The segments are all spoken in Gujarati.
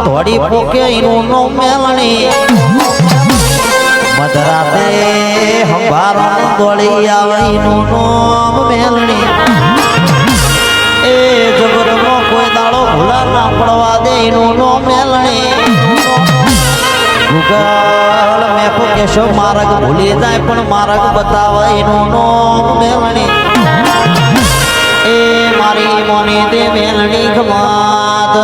ધોડી પોકે નો મેલણી મધરાતે હંભારણ દોડી આવે નું નામ મેલણી એ જબરનો કોઈ દાડો ભૂલા ના પડવા દે નું નો મેલણી ગૂગલ મેપ કેશો માર્ગ ભૂલી જાય પણ માર્ગ બતાવે એનું નામ મેલણી એ મારી મોની દે મેલણી ખમાત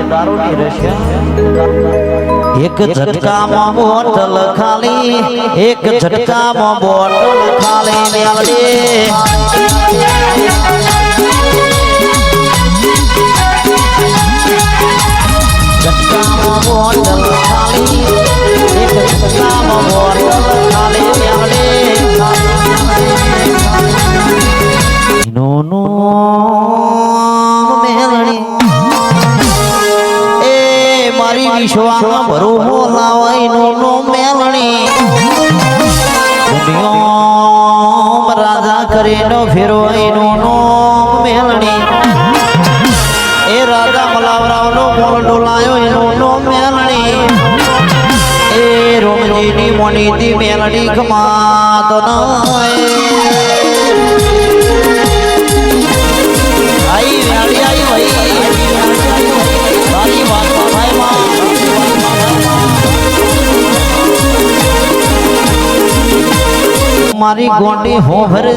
દારૂની રશિયા એક ઝટકામાં બોટલ ખાલી એક ઝટકામાં બોટલ ખાલી મેલડી ઝટકા કામ બોટલ ખાલી એક કામ બોટલ ખાલી મેળે નો નો મેલણી એ મારી વિશ્વાસમાં ભરોહો લાવાય નો નો મેલણી દુનિયા રાજા કરીને ફેરવાય નો નો મેલણી એ રાજા મલાવરાવનો મોલ ડોલાયો એનો નો મેલણી એ રોમજીની મોનીથી મેલડી કમાતો ન આઈ વેળી આઈ ભાઈ સારી વાત ભાઈ માં મારી ગોંડી હો ભરે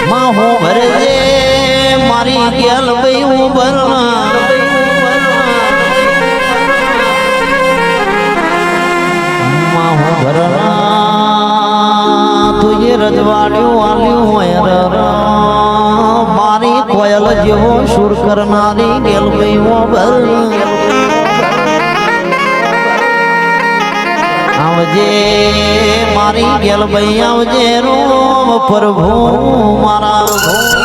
માં હો ભરે મારી ગેલ ભાઈ હું ભરના માં હું ભરના તુજે રજવાડ્યું આલ્યું હોય મારી કોયલ જેવો સુર કરનારી ગેલ ભાઈ હું ભરના આવજે મારી ગેલ ભાઈ આવજે રોમ પ્રભુ મારા